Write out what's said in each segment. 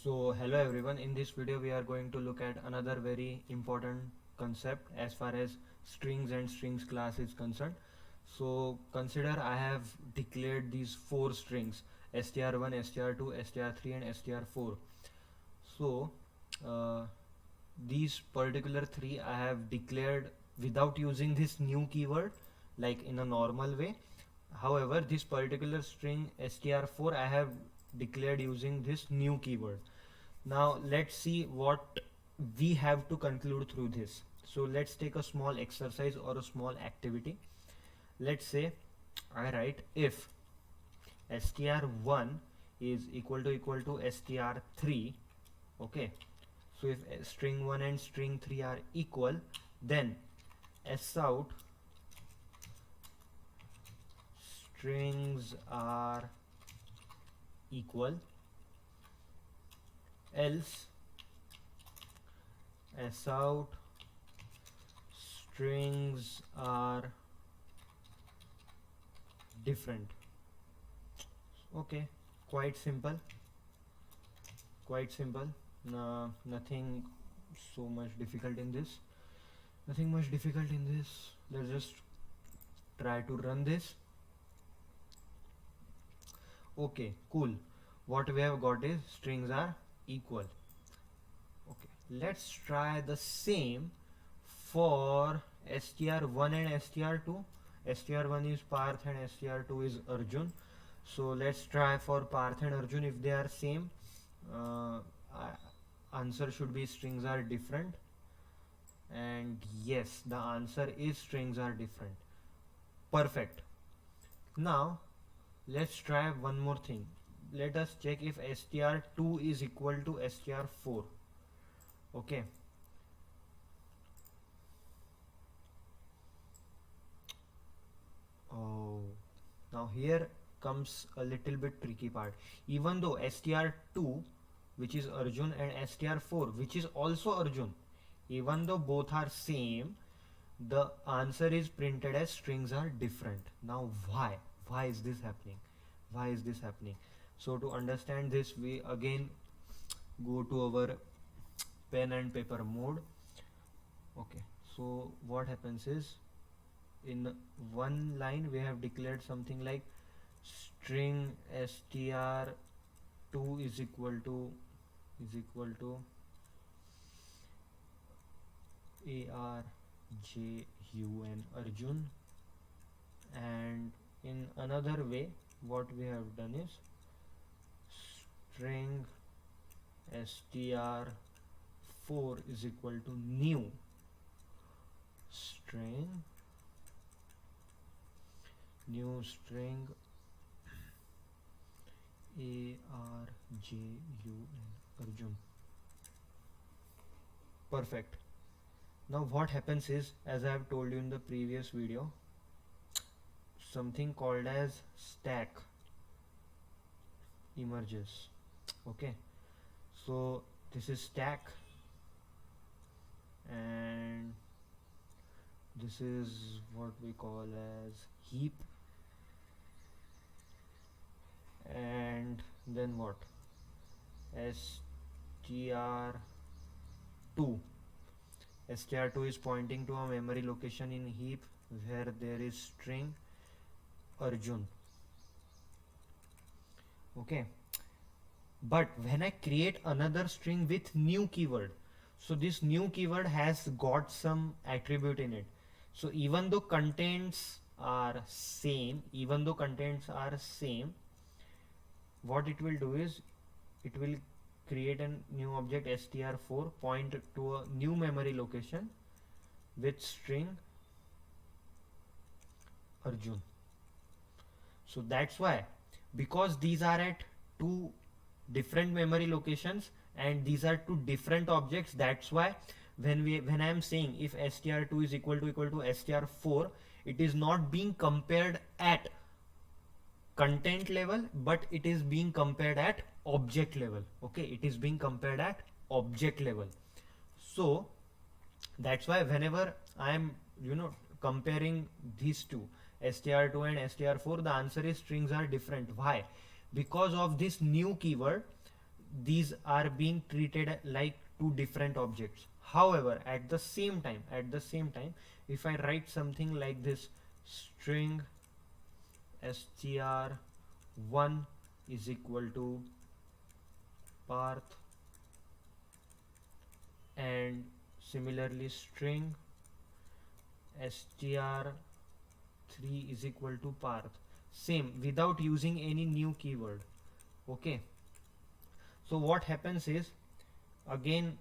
So hello everyone, in this video we are going to look at another very important concept as far as strings and strings class is concerned. So consider I have declared these four strings str1, str2, str3 and str4. So uh, these particular three I have declared without using this new keyword like in a normal way. However, this particular string str4 I have declared using this new keyword. Now let's see what we have to conclude through this. So let's take a small exercise or a small activity. Let's say I write if str1 is equal to str3. Okay, so if string 1 and string 3 are equal, then s out strings are equal, else s out strings are different. Okay, quite simple, quite simple. Nothing so much difficult in this, nothing much difficult in this. Let's just try to run this. Okay, cool. What we have got is strings are equal. Okay, let's try the same for str1 and str2. str1 is Parth and str2 is Arjun. So let's try for Parth and Arjun. If they are same, uh, answer should be strings are different. And yes, the answer is strings are different. Perfect. Now let's try one more thing. Let us check if str2 is equal to str4. Okay, oh, now here comes a little bit tricky part. Even though str2, which is Arjun, and str4, which is also Arjun, even though both are same, the answer is printed as strings are different. Now why is this happening? Why is this happening? So to understand this, we again go to our pen and paper mode. Okay, so what happens is, in one line we have declared something like string str2 is equal to Arjun Arjun, and in another way what we have done is string str4 is equal to new string Arjun Arjun. Perfect. Now what happens is, as I have told you in the previous video, something called as stack emerges. Okay, so this is stack and this is what we call as heap, and then what, str2 str2 is pointing to a memory location in heap where there is string Arjun. Okay, but when I create another string with new keyword, so this new keyword has got some attribute in it. So even though contents are same, what it will do is it will create a new object str4, point to a new memory location with string Arjun. So that's why, because these are at two different memory locations and these are two different objects, that's why when I am saying if str2 is equal to str4, it is not being compared at content level, but it is being compared at object level. Okay, it is being compared at object level. So that's why whenever I am comparing these two, str2 and str4, the answer is strings are different. Why? Because of this new keyword, these are being treated like two different objects. However, at the same time, if I write something like this, string str1 is equal to path, and similarly string str3 is equal to path, same without using any new keyword. Okay, so what happens is, again,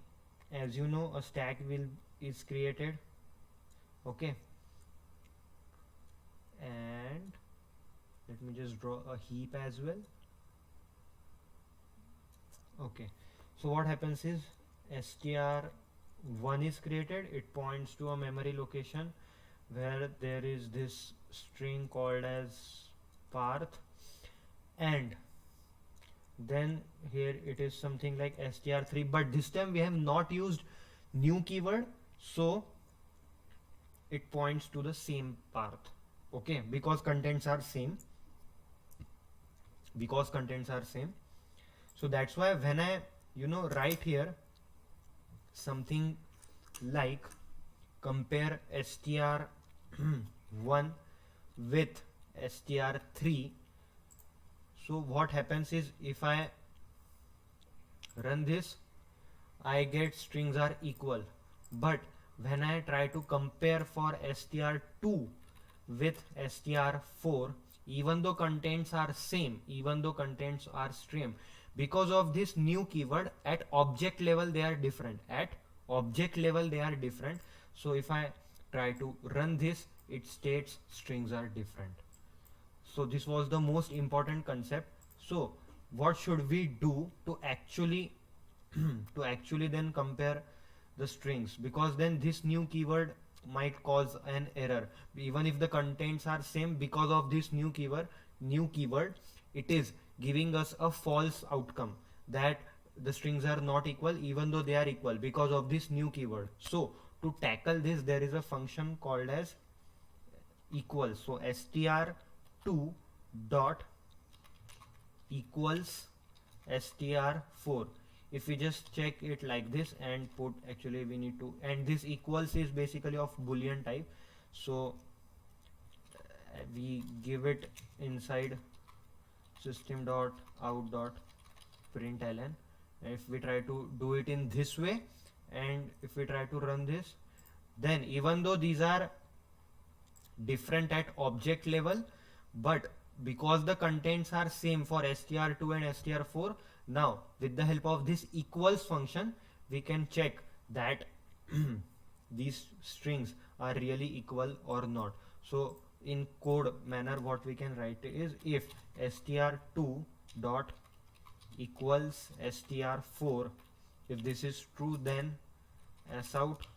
as you know, a stack will is created. Okay, and let me just draw a heap as well. Okay, so what happens is str1 is created. It points to a memory location where there is this string called as path, and then here it is something like str3, but this time we have not used new keyword, so it points to the same path. Okay, because contents are same, so that's why when I write here something like compare str1 with str3, so what happens is, if I run this, I get strings are equal, but when I try to compare for str2 with str4, even though contents are same, because of this new keyword, at object level they are different, so if I try to run this, it states strings are different. So this was the most important concept. So what should we do to actually then compare the strings, because then this new keyword might cause an error. Even if the contents are same, because of this new keyword, it is giving us a false outcome, that the strings are not equal even though they are equal, because of this new keyword. So to tackle this, there is a function called as equals. So str2 dot equals str4. If we just check it like this and put, actually we need to, and this equals is basically of boolean type, so we give it inside system.out.println. If we try to do it in this way, and if we try to run this, then even though these are different at object level, but because the contents are same for str2 and str4, now with the help of this equals function, we can check that these strings are really equal or not. So in code manner, what we can write is, if str2 dot equals str4, if this is true, then s out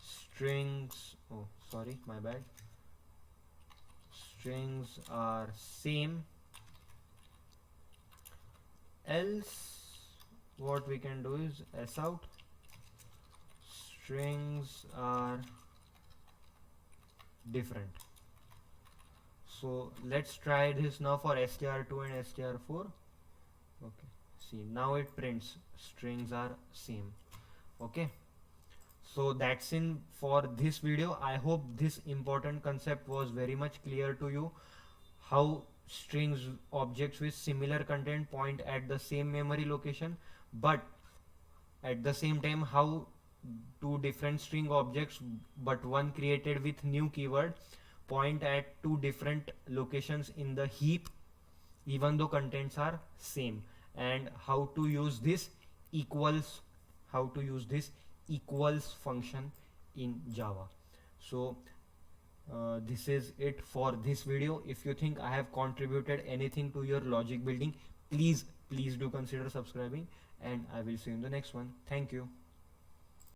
strings, oh sorry, my bad, strings are same, else what we can do is s out strings are different. So let's try this now for str2 and str4. Okay, see, now it prints strings are same. Okay, so that's in for this video. I hope this important concept was very much clear to you, how strings, objects with similar content, point at the same memory location, but at the same time how two different string objects, but one created with new keyword, point at two different locations in the heap even though contents are same, and how to use this equals function in Java. So this is it for this video. If you think I have contributed anything to your logic building, please do consider subscribing, and I will see you in the next one. Thank you.